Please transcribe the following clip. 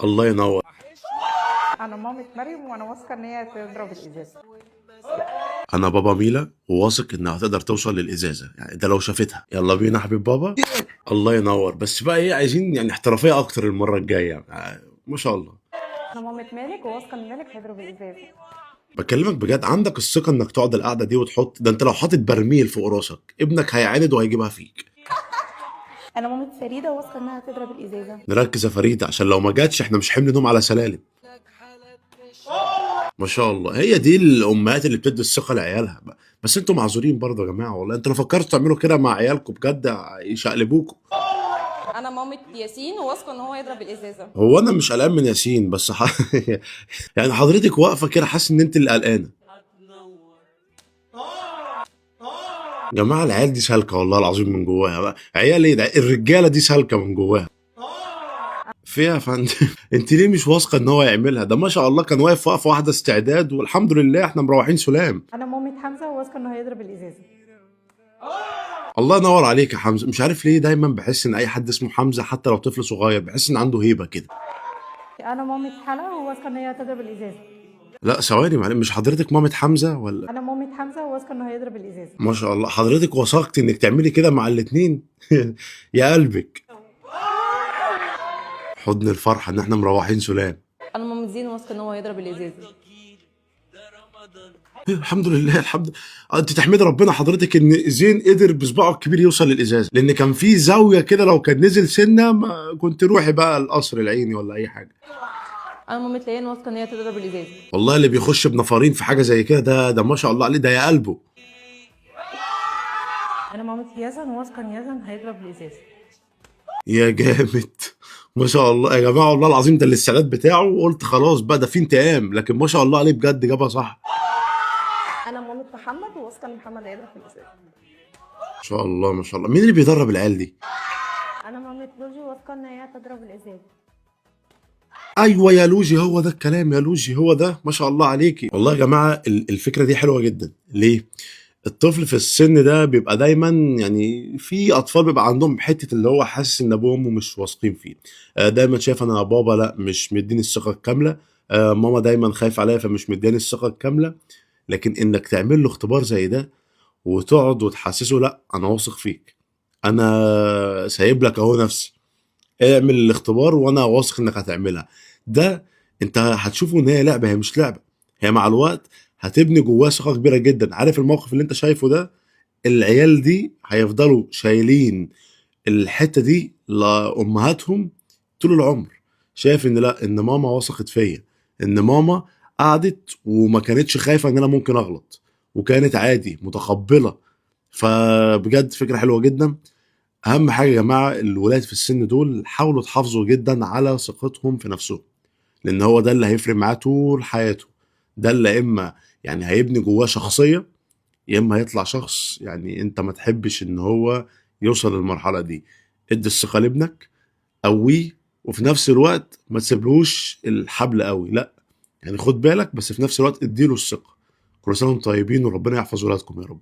الله ينور. انا مامة مريم وانا واثقه ان هي تضرب الازازه. انا بابا ميلا وواثق انها هتقدر توصل للازازه، يعني ده لو شافتها. يلا بينا يا حبيب بابا. الله ينور. بس بقى ايه، عايزين يعني احترافيه اكتر المره الجايه. ما شاء الله. انا مامة مالك وواثقه ان مالك هيضرب الازازه. بكلمك بجد، عندك الثقه انك تقعد القعده دي وتحط ده؟ انت لو حاطط برميل فوق راسك ابنك هيعاند وهيجيبها فيك. انا مامة فريده واثقه انها هتضرب الازازه. نركز يا فريد عشان لو ما جاتش احنا مش حمل نوم على سلالم. ما شاء الله، هي دي الامهات اللي بتدي الثقه لعيالها بقى. بس انتوا معذورين برضه يا جماعه، والله انتوا لو فكرتوا تعملوا كده مع عيالكم بجد يشقلبوكوا. انا مامة ياسين وواثقه ان هو يضرب الازازه. هو انا مش قلقان من ياسين بس يعني حضرتك واقفه كده حاسس ان انت اللي قلقانه. يا جماعه العيال دي سالكه والله العظيم من جواها بقى. عيال ايه ده، الرجاله دي سالكه من جواها. فيها يا فندم. انت ليه مش واثقه ان هو يعملها؟ ده ما شاء الله كان واقف وقفه واحده استعداد، والحمد لله احنا مروحين سلام. انا مامة حمزه وواثقه انه هيضرب الازازه. الله ينور عليك يا حمزه. مش عارف ليه دايما بحس ان اي حد اسمه حمزه حتى لو طفل صغير بحس ان عنده هيبه كده. انا مامة حلا وواثقه ان هي هتضرب الازازه. لا ثواني معلش، مش حضرتك مامة حمزه ولا؟ انا مامة حمزه وواثقه انه هيضرب الازازه. ما شاء الله حضرتك وثقتي انك تعملي كده مع الاتنين. يا قلبك. حضن الفرحه ان احنا مروحين سلام. انا مامة زين واثقه ان هو هيضرب الازازه. الحمد لله الحمد لله. انت تحمدي ربنا حضرتك ان زين قدر بصباعه الكبير يوصل للازاز، لان كان في زاويه كده لو كان نزل سنه ما كنت روحي بقى القصر العيني ولا اي حاجه. انا مامة ليان واثقه ان هي تضرب الازازه. والله اللي بيخش بنفرين في حاجه زي كده ده ما شاء الله عليه، ده يا قلبه. انا مامة يزن واثقه ان يزن هيضرب الازازه. يا جامد. ما شاء الله يا جماعه، والله العظيم ده الاستعداد بتاعه، قلت خلاص بقى ده في انتقام، لكن ما شاء الله عليه بجد جابها صح. انا مامة محمد وواثقه ان محمد هيضرب الازازه. ما شاء الله ما شاء الله. مين اللي بيدرب العيال دي؟ انا مامة لوجي واثقه ان هي هتضرب الازازه. ايوه يا لوجي، هو ده الكلام يا لوجي، هو ده. ما شاء الله عليكي. والله يا جماعه الفكره دي حلوه جدا. ليه؟ الطفل في السن ده بيبقى دايما، يعني في اطفال بيبقى عندهم حته اللي هو حاسس ان ابوه وامه مش واثقين فيه. دايما شايف انا بابا لا مش مديني الثقه الكامله. ماما دايما خايف عليا فمش مديني الثقه الكامله. لكن انك تعمل له اختبار زي ده وتقعد وتحسسه لا انا واثق فيك، انا سايب لك اهو نفسي، اعمل الاختبار وانا واثق انك هتعملها. ده انت هتشوفه ان هي لعبه، هي مش لعبه. هي مع الوقت هتبني جواه ثقه كبيره جدا. عارف الموقف اللي انت شايفه ده، العيال دي هيفضلوا شايلين الحته دي لامهاتهم طول العمر. شايف ان لا، ان ماما وثقت فيا، ان ماما قعدت وما كانتش خايفه ان انا ممكن اغلط، وكانت عادي متقبله. فبجد فكره حلوه جدا. اهم حاجه يا جماعه الولاد في السن دول حاولوا تحافظوا جدا على ثقتهم في نفسهم، لان هو ده اللي هيفرق معاه طول حياته. ده اللي اما يعني هيبني جواه شخصيه، يا اما هيطلع شخص يعني انت ما تحبش ان هو يوصل للمرحله دي. ادي الثقه لابنك، قويه، وفي نفس الوقت ما تسيبلوش الحبل قوي، لا يعني خد بالك، بس في نفس الوقت اديله الثقه. كل سنه وانتم طيبين وربنا يحفظ ولادكم يا رب.